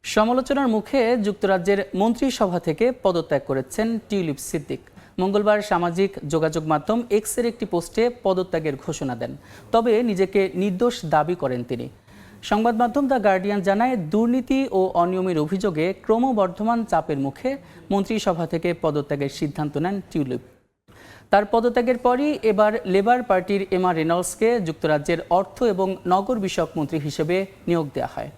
সমালোচনার মুখে যুক্তরাজ্যের মন্ত্রিসভা থেকে পদত্যাগ করেছেন টিউলিপ সিদ্দিক। মঙ্গলবার সামাজিক যোগাযোগ মাধ্যম এক্সের একটি পোস্টে পদত্যাগের ঘোষণা দেন। তবে নিজেকে নির্দোষ দাবি করেন তিনি। সংবাদ মাধ্যম দ্য গার্ডিয়ান জানায়, দুর্নীতি ও অনিয়মের অভিযোগে ক্রমবর্ধমান চাপের মুখে মন্ত্রিসভা থেকে পদত্যাগের সিদ্ধান্ত নেন টিউলিপ। তার পদত্যাগের পরই এবার লেবার পার্টির এমা রেনল্ডসকে যুক্তরাজ্যের অর্থ এবং নগর বিষয়ক মন্ত্রী হিসেবে নিয়োগ দেওয়া হয়।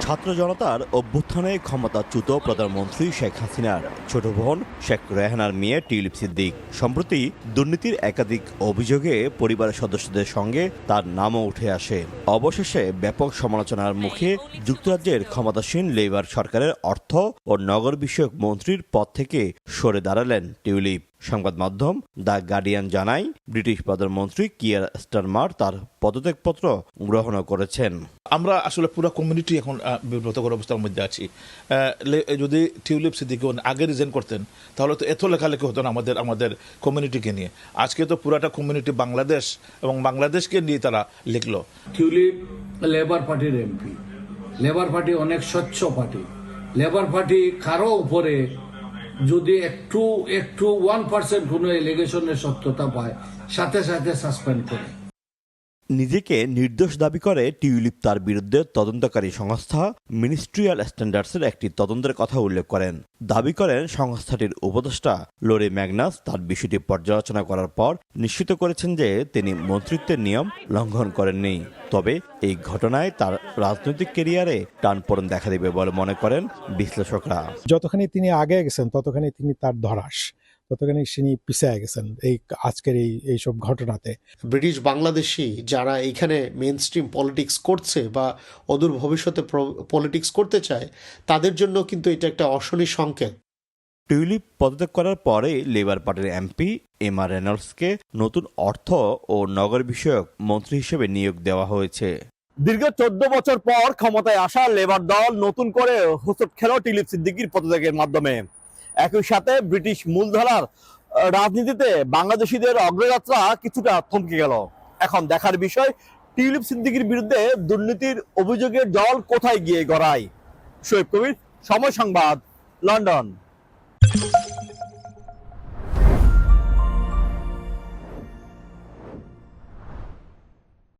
ছাত্র জনতার অভ্যুত্থানে ক্ষমতাচ্যুত প্রধানমন্ত্রী শেখ হাসিনার ছোট বোন শেখ রেহানার মেয়ে টিউলিপ সিদ্দিক সম্প্রতি দুর্নীতির একাধিক অভিযোগে পরিবারের সদস্যদের সঙ্গে তার নামও উঠে আসে। অবশেষে ব্যাপক সমালোচনার মুখে যুক্তরাজ্যের ক্ষমতাসীন লেবার সরকারের অর্থ ও নগর বিষয়ক মন্ত্রীর পদ থেকে সরে দাঁড়ালেন টিউলিপ। সংবাদ মাধ্যম দ্য গার্ডিয়ান জানায়, ব্রিটিশ প্রধানমন্ত্রী কিয়ার স্টারমার তার পদত্যাগপত্র গ্রহণ করেছেন। আমরা আসলে পুরো কমিউনিটি এখন বিব্রতকর অবস্থার মধ্যে আছি। যদি টিউলিপ সিদ্দিক আগে রিজেন করতেন তাহলে তো এত লেখালেখি হতো না আমাদের কমিউনিটিকে নিয়ে। আজকে তো পুরাটা কমিউনিটি বাংলাদেশ এবং বাংলাদেশকে নিয়ে তারা লিখলো। টিউলিপ লেবার পার্টির এমপি। লেবার পার্টি অনেক স্বচ্ছ পার্টি। লেবার পার্টি কারো উপরে যদি একটু 1% কোনো এলিগেশনের সত্যতা পায়, সাথে সাথে সাসপেন্ড করে। নিজেকে নির্দোষ দাবি করে টিউলিপ তার বিরুদ্ধে তদন্তকারী সংস্থা মিনিস্ট্রিয়াল স্ট্যান্ডার্ডসের একটি তদন্তের কথা উল্লেখ করেন। দাবি করেন সংস্থাটির উপদেষ্টা লরি ম্যাগনাস তার বিষয়টি পর্যালোচনা করার পর নিশ্চিত করেছেন যে তিনি মন্ত্রিত্বের নিয়ম লঙ্ঘন করেননি। তবে এই ঘটনায় তার রাজনৈতিক ক্যারিয়ারে টানপোড়েন দেখা দেবে বলে মনে করেন বিশ্লেষকরা। যতখানি তিনি আগে গেছেন ততখানি তিনি তার ধরাস, ততখানি তিনি পিছিয়ে গেছেন এই আজকের এইসব ঘটনাতে। ব্রিটিশ বাংলাদেশি যারা এইখানে মেইন স্ট্রিম পলিটিক্স করছে বা অদূর ভবিষ্যতে পলিটিক্স করতে চায়, তাদের জন্য কিন্তু এটা একটা অশনি সংকেত। টিউলিপ পদত্যাগ করার পরে লেবার পার্টির এমপি এমা রেনল্ডসকে নতুন অর্থ ও নগর বিষয়ক মন্ত্রী হিসেবে নিয়োগ দেওয়া হয়েছে। দীর্ঘ 14 বছর পর ক্ষমতায় আসা লেবার দল নতুন করে হোঁচট খেল টিউলিপ সিদ্দিকির পদত্যাগের মাধ্যমে। একই সাথে ব্রিটিশ মূলধারার রাজনীতিতে বাংলাদেশিদের অগ্রযাত্রা কিছুটা থমকে গেল। এখন দেখার বিষয়, টিউলিপ সিদ্দিকির বিরুদ্ধে দুর্নীতির অভিযোগের জল কোথায় গিয়ে গড়ায়। শোয়েব কবির, সময় সংবাদ, লন্ডন।